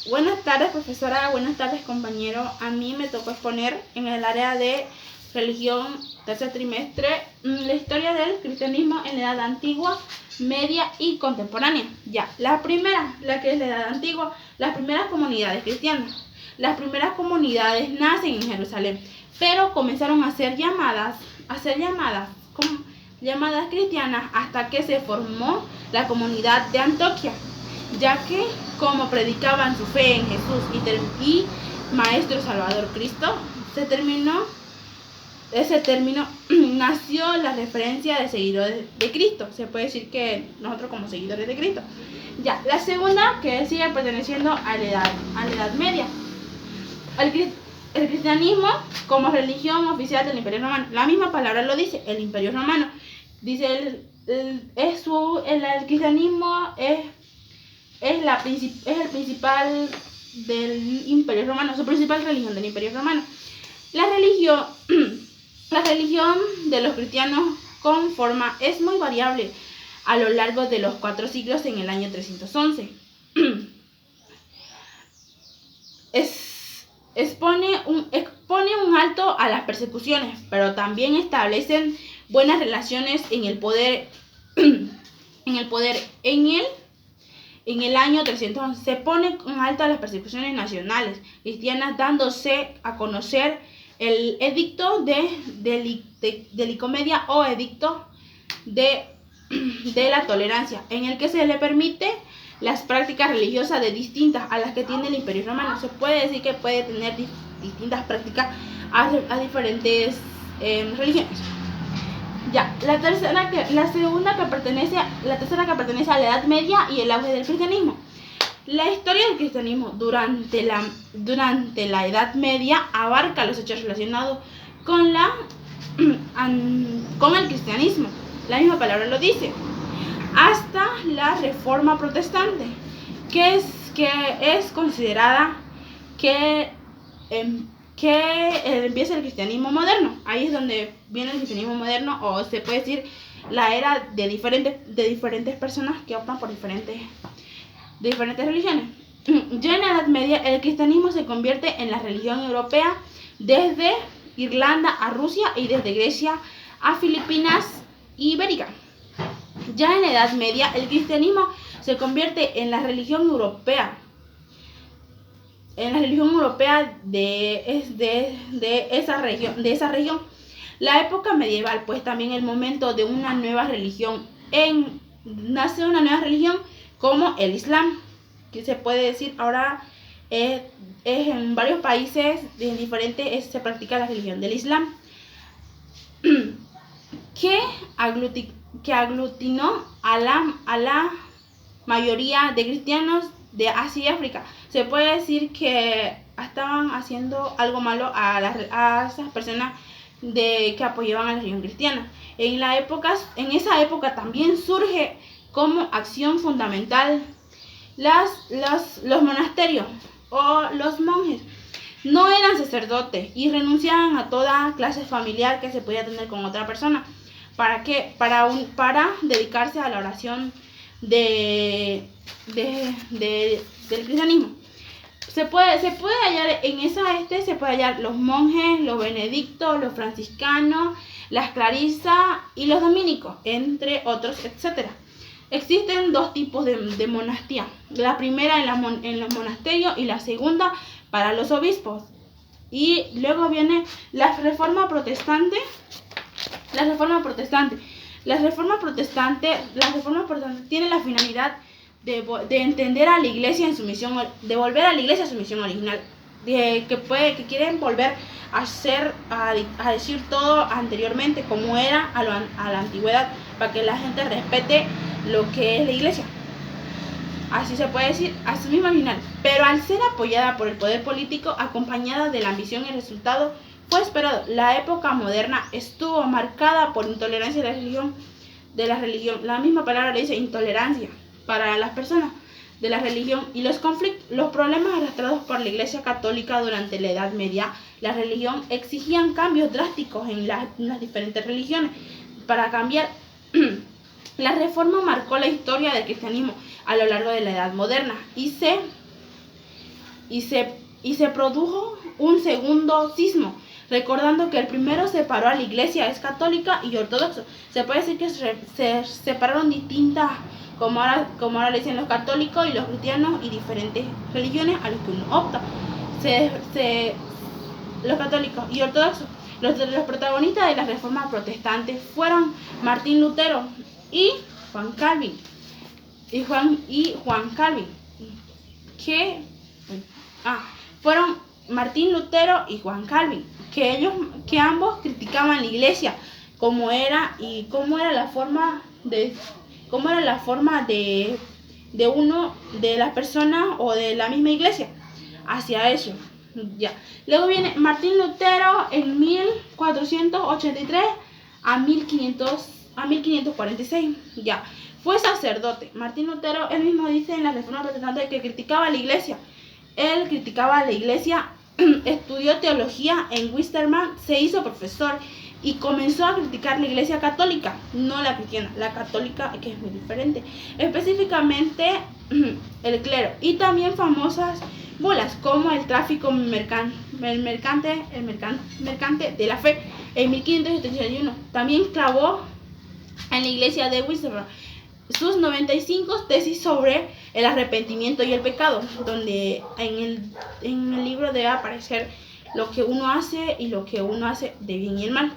Buenas tardes, profesora. Buenas tardes, compañero. A mí me tocó exponer en el área de religión, tercer trimestre, la historia del cristianismo en la edad antigua, media y contemporánea. Ya, la primera, la que es la edad antigua, las primeras comunidades cristianas. Las primeras comunidades nacen en Jerusalén, pero comenzaron a ser llamadas cristianas hasta que se formó la comunidad de Antioquía, ya que como predicaban su fe en Jesús y Maestro Salvador Cristo, ese término nació la referencia de seguidores de Cristo. Se puede decir que nosotros como seguidores de Cristo. Ya, la segunda, que sigue perteneciendo a la edad media. El cristianismo como religión oficial del Imperio Romano. La misma palabra lo dice, el Imperio Romano. Dice, el cristianismo es el principal del Imperio Romano, su principal religión del Imperio Romano. La religión de los cristianos con forma es muy variable a lo largo de los 4 siglos en el año 311. Expone un alto a las persecuciones, pero también establecen buenas relaciones en el poder. En el año 311 se pone un alto a las persecuciones nacionales cristianas, dándose a conocer el edicto de Licomedia o edicto de la tolerancia, en el que se le permite las prácticas religiosas de distintas a las que tiene el Imperio Romano. Se puede decir que puede tener distintas prácticas a diferentes religiones. Ya, la tercera que pertenece a la Edad Media y el auge del cristianismo. La historia del cristianismo durante la Edad Media abarca los hechos relacionados con el cristianismo. La misma palabra lo dice. Hasta la Reforma Protestante, que es considerada que empieza el cristianismo moderno. Ahí es donde viene el cristianismo moderno, o se puede decir la era de diferentes personas que optan por diferentes religiones. Ya en la Edad Media el cristianismo se convierte en la religión europea, desde Irlanda a Rusia y desde Grecia a Filipinas Ibérica. Ya en la Edad Media el cristianismo se convierte en la religión europea. De esa región. La época medieval, pues también el momento de una nueva religión. Nace una nueva religión como el Islam, que se puede decir ahora es en varios países diferentes se practica la religión del Islam, que aglutinó a la mayoría de cristianos de Asia y África. Se puede decir que estaban haciendo algo malo a esas personas que apoyaban a la religión cristiana. En esa época también surge como acción fundamental los monasterios o los monjes. No eran sacerdotes y renunciaban a toda clase familiar que se podía tener con otra persona. ¿Para qué? Para dedicarse a la oración del cristianismo. Se puede hallar los monjes, los benedictos, los franciscanos, las clarisas y los dominicos, entre otros, etc. Existen 2 tipos de monastía. La primera en los monasterios y la segunda para los obispos. Y luego viene la Reforma Protestante. La Reforma Protestante tiene la finalidad de entender a la Iglesia en su misión, de volver a la Iglesia a su misión original, que quieren volver a decir todo anteriormente como era a la antigüedad, para que la gente respete lo que es la Iglesia. Así se puede decir, a su misma final. Pero al ser apoyada por el poder político, acompañada de la ambición, el resultado fue esperado. La época moderna estuvo marcada por intolerancia de la religión. La misma palabra le dice intolerancia para las personas de la religión y los conflictos, los problemas arrastrados por la Iglesia Católica durante la Edad Media. La religión exigían cambios drásticos en las diferentes religiones. Para cambiar, la Reforma marcó la historia del cristianismo a lo largo de la Edad Moderna y se y se produjo un segundo cisma, recordando que el primero separó a la iglesia, es católica y ortodoxa. Se puede decir que se separaron distintas, como ahora le dicen los católicos y los cristianos, y diferentes religiones a los que uno opta. Los católicos y ortodoxos. Los protagonistas de la reforma protestante fueron Martín Lutero y Juan Calvin. Juan Calvin. Fueron Martín Lutero y Juan Calvin, que ambos criticaban la iglesia, cómo era la forma de uno, de las personas o de la misma iglesia hacia eso. Ya. Luego viene Martín Lutero en 1483 a 1546. Ya. Fue sacerdote. Martín Lutero, él mismo dice en la Reforma Protestante que criticaba a la iglesia. Él criticaba a la iglesia, estudió teología en Wisterman, se hizo profesor y comenzó a criticar la iglesia católica, no la cristiana, la católica, que es muy diferente. Específicamente el clero, y también famosas bulas como el tráfico mercante de la fe en 1571. También clavó en la iglesia de Wisterman sus 95 tesis sobre el arrepentimiento y el pecado, donde en el libro debe aparecer lo que uno hace y lo que uno hace de bien y el mal.